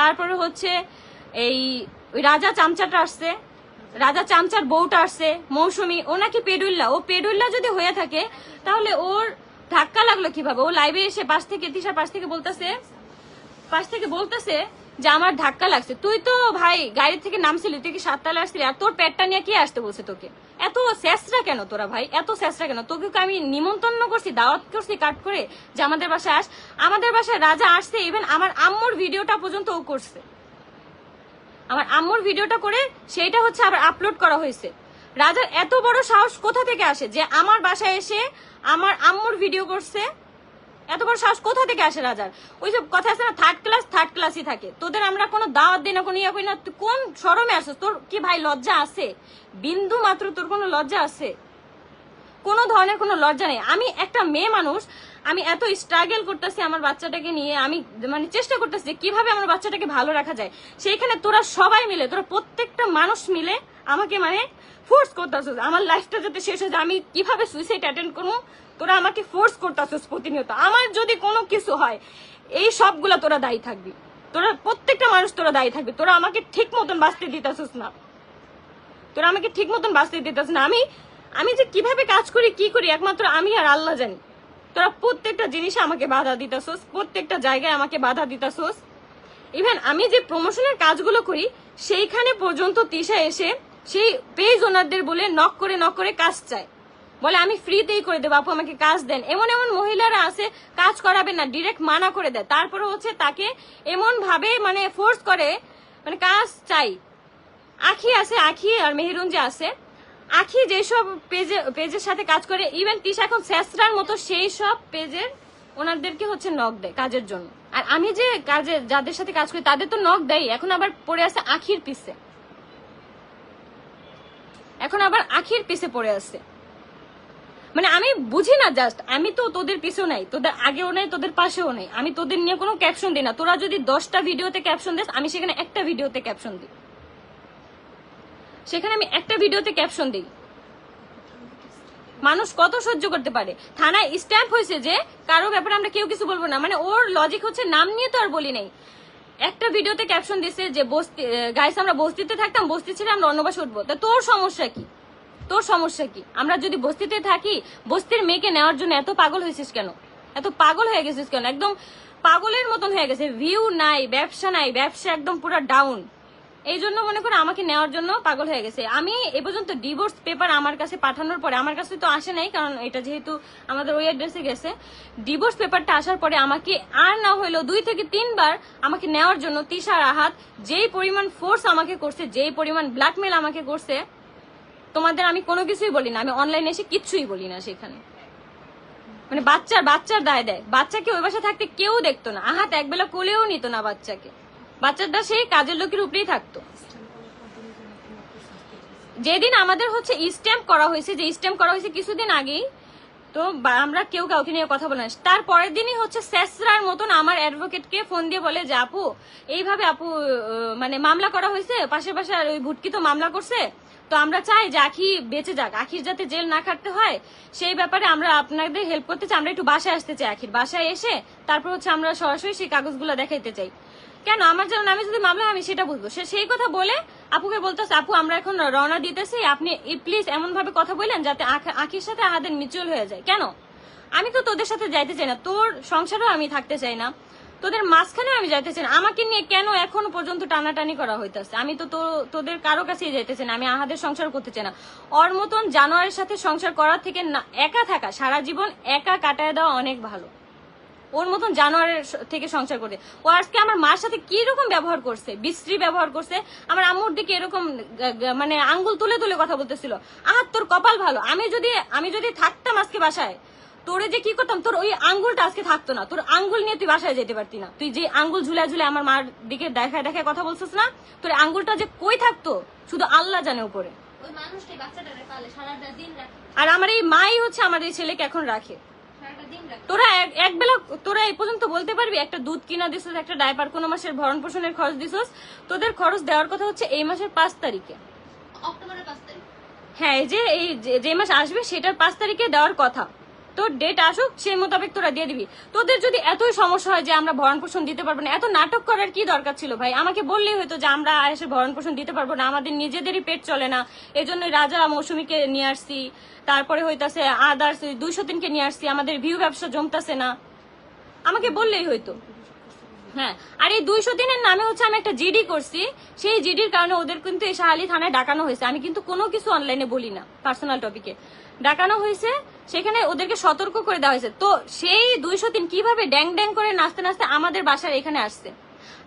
তারপরে হচ্ছে এই রাজা চামচাটা আসছে, রাজা চামচার বউটা আসছে মৌসুমী, ও নাকি পেডুল্লা। ও পেডুল্লা যদি হয়ে থাকে তাহলে ওর ধাক্কা লাগলো কিভাবে? ও লাইভে এসে তিশার পাশ থেকে বলতেছে যে আমার ধাক্কা লাগছে। তুই তো ভাই গাড়ি থেকে নামছিলি, তুই কি 7 তলায় আসছিলি? আর তোর পেটটা নিয়ে কি আসতে বলছে তোকে? এত শেষরা কেন তোরা ভাই, এত শেষরা কেন? তোকে আমি নিমন্ত্রণ করছি, দাওয়াত করছি কাট করে যে আমাদের বাসায় আস। আমাদের বাসায় রাজা আসছে, ইভেন আমার আম্মুর ভিডিওটা পর্যন্ত ও করছে। আমার আম্মুর ভিডিওটা করে সেইটা হচ্ছে আবার আপলোড করা হয়েছে। রাজার এত বড় সাহস কোথা থেকে আসে যে আমার বাসায় এসে আমার আম্মুর ভিডিও করছে? এত বড় সাহস কোথা থেকে আসে রাজার? ওইসব কথা আছে না, থার্ড ক্লাসই থাকে। তোদের আমরা কোনো দাওয়াত দিই না, কোনো ইয়া করি না। তুই কোন শরমে আসছিস? তোর কি ভাই লজ্জা আছে? বিন্দু মাত্র তোর কোনো লজ্জা আছে? কোনো ধরনের কোনো লজ্জা নেই। আমি একটা মেয়ে মানুষ, আমি এত স্ট্রাগল করতেছি আমার বাচ্চাটাকে নিয়ে, আমি মানে চেষ্টা করতেছি কিভাবে আমার বাচ্চাটাকে ভালো রাখা যায়। সেইখানে তোরা সবাই মিলে, তোরা প্রত্যেকটা মানুষ মিলে আমাকে মানে ফোর্স করতেছিস আমার লাইফটা যাতে শেষ হয়ে যায়, আমি কিভাবে সুইসাইড অ্যাটেন্ড করবো। তোরা আমাকে ফোর্স করতেছিস প্রতিনিয়ত। আমার যদি কোনো কিছু হয় এই সবগুলা তোরা দায়ী থাকবি, তোরা প্রত্যেকটা মানুষ তোরা দায়ী থাকবি। তোরা আমাকে ঠিক মতন বাঁচতে দিতেছিস না, তোরা আমাকে ঠিক মতন বাঁচতে দিতেছিস না। আমি যে কিভাবে কাজ করি কি করি একমাত্র আমি আর আল্লাহ জানি। তোরা প্রত্যেকটা জিনিসে আমাকে বাধা দিতেছোস, প্রত্যেকটা জায়গায় আমাকে বাধা দিতেছোস। ইভেন আমি যে প্রমোশনের কাজগুলো করি সেইখানে পর্যন্ত তিশা এসে সেই পেজ ওনারদের বলে নক করে কাজ চায়, বলে আমি ফ্রিতেই করে দেবো, আপু আমাকে কাজ দেন। এমন মহিলারা আছে কাজ করাবে না, ডিরেক্ট মানা করে দেয়। তারপরে হচ্ছে তাকে এমন ভাবে মানে ফোর্স করে, মানে কাজ চাই। আখি আছে, আখি আর মেহেরুন যে আছে, আখি যেসব পেজের সাথে কাজ করে, ইভেন তিশা এখন শেষরার মতো সেই সব পেজের ওনাদেরকে হচ্ছে নক দেয় কাজের জন্য। আর আমি যে যাদের সাথে কাজ করি তাদের তো নক দেয়। এখন আবার পড়ে আছে আখির পিছে, এখন আবার আখির পিছে পড়ে আছে। মানে আমি বুঝি না, জাস্ট আমি তো তোদের পিছেও নাই, তোদের আগেও নাই, তোদের পাশেও নাই। আমি তোদের নিয়ে কোনো ক্যাপশন দিই না। তোরা যদি 10টা ভিডিওতে ক্যাপশন দিস, আমি সেখানে একটা ভিডিওতে ক্যাপশন দিই, সেখানে আমি একটা ভিডিওতে ক্যাপশন দিই। মানুষ কত সহ্য করতে পারে? থানায় স্ট্যাম্প হয়েছে যে কারো ব্যাপারে আমরা কেউ কিছু বলবো না, মানে ওর লজিক হচ্ছে নাম নিয়ে তো আর বলি নাই। একটা ভিডিওতে ক্যাপশন দিছে যে বস্তি গাইস আমরা বস্তিতে থাকতাম, বস্তি ছেড়ে আমরা অন্য বাসে উঠবো। তা তোর সমস্যা কি? তোর সমস্যা কি? আমরা যদি বস্তিতে থাকি, বস্তির মেয়েকে নেওয়ার জন্য এত পাগল হয়েছিস কেন? এত পাগল হয়ে গেছিস কেন? একদম পাগলের মতন হয়ে গেছে। ভিউ নাই, ব্যবসা নাই, ব্যবসা একদম পুরো ডাউন। এই জন্য মনে করে আমাকে নেওয়ার জন্য পাগল হয়ে গেছে। আমি এ পর্যন্ত ডিভোর্স পেপার আমার কাছে পাঠানোর পরে, আমার কাছে তো আসে নাই কারণ এটা যেহেতু আমাদের ওই অ্যাড্রেসে গেছে, ডিভোর্স পেপারটা আসার পরে আমাকে আর না হইলো 2 থেকে 3 বার আমাকে নেওয়ার জন্য তিশা রাহাত যেই পরিমাণ ফোর্স আমাকে করছে, যেই পরিমাণ ব্ল্যাকমেল আমাকে করছে, তোমাদের আমি কোনো কিছুই বলি না। আমি অনলাইনে এসে কিচ্ছুই বলি না। সেখানে মানে বাচ্চার দায় দেয়। বাচ্চাকে ওই বাসা থাকতে কেউ দেখতো না, আহাত একবেলা কোলেও নিত না বাচ্চাকে। বাচ্চাটা সেই কাজের লোকের উপরেই থাকতো। যেদিন আমাদের হচ্ছে স্ট্যাম্প করা হয়েছে, যে স্ট্যাম্প করা হয়েছে কিছুদিন আগেই, তো আমরা কেউ কাউকে নিয়ে কথা বলে না। তার পরের দিনই হচ্ছে শেষরার মতন আমার অ্যাডভোকেটকে ফোন দিয়ে বলে যে আপু এইভাবে আপু মানে মামলা করা হয়েছে, পাশের বাসার ওই ভুটকি তো মামলা করছে, তো আমরা চাই যে আখি বেঁচে যাক, আখির যাতে জেল না খাটতে হয় সেই ব্যাপারে আমরা আপনাদের হেল্প করতে চাই। আমরা একটু বাসায় আসতে চাই, আখির বাসায় এসে তারপর হচ্ছে আমরা সরাসরি সেই কাগজগুলো দেখাইতে চাই। কেন আমার যেন আমি যদি মামলা আমি সেটা বুঝবো। সে সেই কথা বলে আপুকে বলতেছে আপু আমরা এখন রওনা দিতেছি, আপনি প্লিজ এমন ভাবে কথা বললেন যাতে আখির সাথে আমাদের মিউচুয়াল হয়ে যায়। কেন? আমি তো তোদের সাথে যাইতে চাই না, তোর সংসারেও আমি থাকতে চাই না, তোদের মাঝখানেও আমি যাইতে চাই না। আমাকে নিয়ে কেন এখনো পর্যন্ত টানাটানি করা হইতেছে? আমি তো তোদের কারো কাছেই যাইতে চাই না, আমি আহাদের সংসার করতে চাই না। ওর মতন জানোয়ারের সাথে সংসার করার থেকে একা থাকা, সারা জীবন একা কাটায় দেওয়া অনেক ভালো। ওর মতন জানোয়ারের থেকে সংসার করে ও আজকে আমার মার সাথে কি রকম ব্যবহার করছে, বিশ্রী ব্যবহার করছে। আমার আম্মুর দিকে এরকম মানে আঙ্গুল তুলে তুলে কথা বলতেছিল। আহাত তোর কপাল ভালো, আমি যদি থাকতাম আজকে বাসায়, তোরে যে কি করতাম, তোর ওই আঙ্গুলটা আজকে থাকতো না। তোর আঙ্গুল নিয়ে তুই বাসায় যেতে পারতি না। তুই যে আঙ্গুল ঝুলে আমার মার দিকে দেখায় দেখায় কথা বলছিস না, তোর আঙ্গুলটা যে কই থাকতো শুধু আল্লাহ জানে উপরে। আর আমার এই মাই হচ্ছে আমার এই ছেলেকে এখন রাখে। তোরা একবেলা তোরা এই পর্যন্ত বলতে পারবি একটা দুধ কিনা দিছিস, একটা ডাইপার, কোন মাসের ভরণ পোষণের খরচ দিছিস? তোদের খরচ দেওয়ার কথা হচ্ছে এই মাসের 5 তারিখে, অক্টোবরের 5 তারিখ। হ্যাঁ, এই যে মাস আসবে সেটার 5 তারিখে দেওয়ার কথা। তোর ডেট আসুক সেই মোতাবেক তোরা দিয়ে দিবি। তোদের যদি এতই সমস্যা হয় যে আমরা ভরণ পোষণ দিতে পারবো না, এত নাটক করার কি দরকার ছিল ভাই? আমাকে বললেই হয়তো যে আমরা এসে ভরণ পোষণ দিতে পারবো না, আমাদের নিজেদেরই পেট চলে না, এই জন্য রাজা মৌসুমীকে নিয়ে আসছি, তারপরে হইতাছে আদার্স 203কে নিয়ে আসছি, আমাদের ভিউ ব্যবসা জমতাছে না, আমাকে বললেই হয়তো। হ্যাঁ, আর এই 203-এর নামে হচ্ছে আমি একটা জিডি করছি, সেই জিডির কারণে ওদের কিন্তু এই শাহালি থানায় ডাকানো হয়েছে। আমি কিন্তু কোনো কিছু অনলাইনে বলি না, পার্সোনাল টপিকে ডাকানো হয়েছে, সেখানে ওদেরকে সতর্ক করে দেওয়া হয়েছে। তো সেই 203 কিভাবে ড্যাং ড্যাং করে নাচতে নাচতে আমাদের বাসার এখানে আসছে।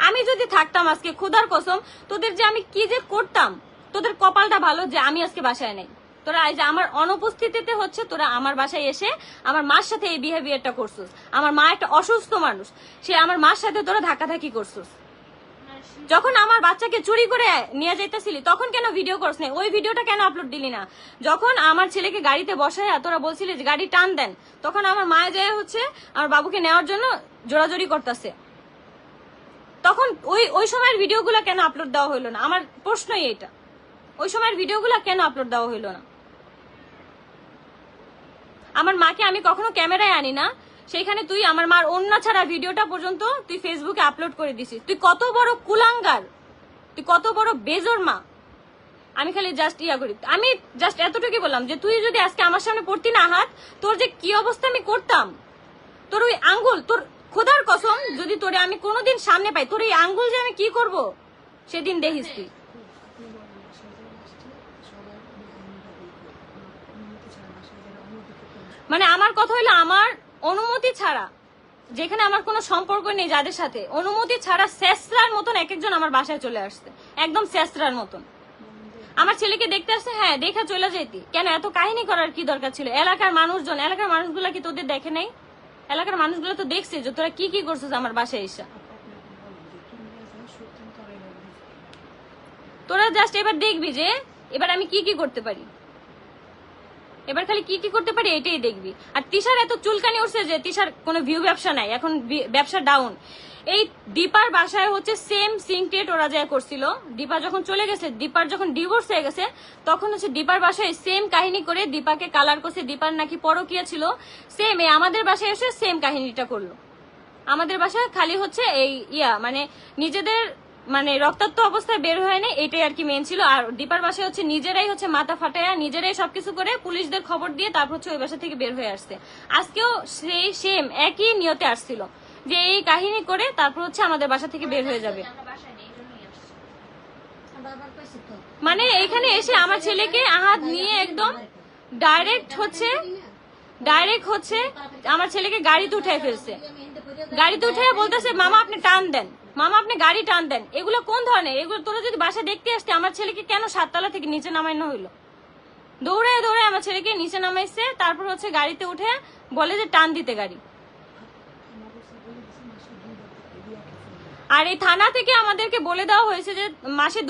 আমি যদি থাকতাম আজকে, খোদার কসম তোদের যে আমি কি যে করতাম, তোদের কপালটা ভালো যে আমি আজকে বাসায় নেই। তোরা এই যে আমার অনুপস্থিতিতে হচ্ছে তোরা আমার বাসায় এসে আমার মার সাথে এই বিহেভিয়ারটা করছিস। আমার মা একটা অসুস্থ মানুষ, সে আমার মার সাথে তোরা ধাক্কাধাক্কি করছিস। যখন আমার বাচ্চাকে চুরি করে নিয়ে যাইতেছিলি তখন কেন ভিডিও করছ না? ওই ভিডিওটা কেন আপলোড দিলি না? যখন আমার ছেলেকে গাড়িতে বসায় তোরা বলছিলি যে গাড়ি টান দেন, তখন আমার মায়ে যায় হচ্ছে আমার বাবুকে নেওয়ার জন্য জোরাজোরি করতেছে, তখন ওই সময়ের ভিডিওগুলো কেন আপলোড দেওয়া হইলো না? আমার প্রশ্নই এটা, ওই সময়ের ভিডিওগুলো কেন আপলোড দেওয়া হইলো না? আমার মাকে আমি কখনো ক্যামেরায় আনি না, সেখানে তুই আমার মার অন্য ছাড়া ভিডিওটা পর্যন্ত তুই ফেসবুকে আপলোড করে দিছিস। তুই কত বড় কুলাঙ্গার, তুই কত বড় বেজর মা। আমি খালি জাস্ট করি, আমি জাস্ট এতটুকু বললাম যে তুই যদি আজকে আমার সামনে পড়তি না হাত, তোর যে কি অবস্থা আমি করতাম। তোর ওই আঙ্গুল, তোর খোদার কসম যদি তোরে আমি কোনোদিন সামনে পাই, তোর এই আঙ্গুল যে আমি কি করব সেদিন দেখিস তুই। মানে আমার কথা হইলো আমার অনুমতি ছাড়া, যেখানে আমার কোনো সম্পর্ক নেই যাদের সাথে, অনুমতি ছাড়া শেষরার মতন এক একজন আমার বাসায় চলে আসছে, একদম শেষরার মতন। আমার ছেলেকে দেখতে আসছে, হ্যাঁ দেখা চলে যেতি, কেন এত কাহিনী করার কি দরকার ছিল? এলাকার মানুষজন, এলাকার মানুষগুলা কি তোদের দেখে নাই? এলাকার মানুষগুলো তো দেখছে যে তোরা কি কি করছিস আমার বাসায় এসে। তোরা জাস্ট এবার দেখবি যে এবার আমি কি কি করতে পারি, এবার খালি কি কি করতে পারি এটাই দেখবি। আর তিশার এত চুলকানি উঠছে যে তিশার কোনো ভিউ ব্যবসা নাই, এখন ব্যবসা ডাউন। এই দীপার বাসায় হচ্ছে সেম সিনক্রেট ওরা যা করছিল, দীপা যখন চলে গেছে, দীপার যখন ডিভোর্স হয়ে গেছে, তখন হচ্ছে দীপার বাসায় সেম কাহিনী করে দীপাকে কালার করছে, দীপার নাকি পরকীয়া ছিল, সেম আমাদের বাসায় এসে সেম কাহিনীটা করলো। আমাদের বাসায় খালি হচ্ছে এই মানে নিজেদের মানে রক্তাক্ত অবস্থায় বের হয় না, এটাই আর কি মেন ছিল। আর দীপার বাসায় হচ্ছে নিজেরাই হচ্ছে মাথা ফাটায়া নিজেরাই সবকিছু করে পুলিশদের খবর দিয়ে তারপর হচ্ছে ওই বাসা থেকে বের হয়ে আসছে। আজকেও সেই সেম একই নিয়তে আসছিল যে এই কাহিনী করে তারপর হচ্ছে আমাদের বাসা থেকে বের হয়ে যাবে। মানে এখানে এসে আমার ছেলেকে হাত নিয়ে একদম ডাইরেক্ট হচ্ছে আমার ছেলেকে গাড়িতে উঠাই ফেলছে, গাড়িতে উঠে বলতেছে মামা আপনি টান দেন, মামা আপনি গাড়ি টান দেন। এগুলো কোন ধরনের? এগুলো তোরা যদি বাসা দেখতে আসতে আমার ছেলেকে কেন 7 তলা থেকে নিচে নামানো হইলো? দৌড়ায় দৌড়ায় আমার ছেলেকে নিচে নামাইছে, তারপর হচ্ছে গাড়িতে উঠে বলে যে টান দিতে গাড়ি। আর এই থানা থেকে আমাদেরকে বলে দেওয়া হয়েছে যে মাসে